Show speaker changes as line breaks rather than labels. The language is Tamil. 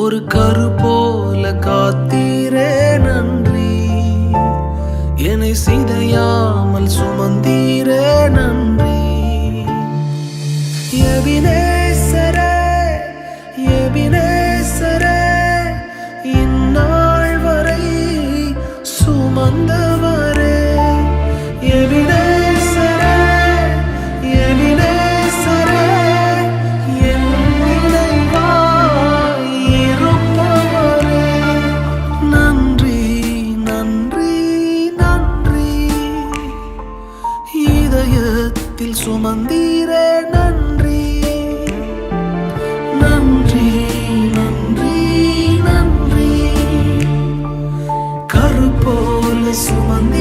ஒரு கரு போல காத்தீரே நன்றி. என்னை சிதையாமல் சுமந்தீரே நன்றி. எபினேசரே எபினேசரே, இந்நாள் வரை சுமந்தவரே. எபினேசரே எபினேசரே, என் நினைவாய் இருப்பவரே. நன்றி நன்றி நன்றி, இதயத்தில் சுமந்தீரே நன்றி. நன்றி நன்றி நன்றி, கரு போல சுமந்த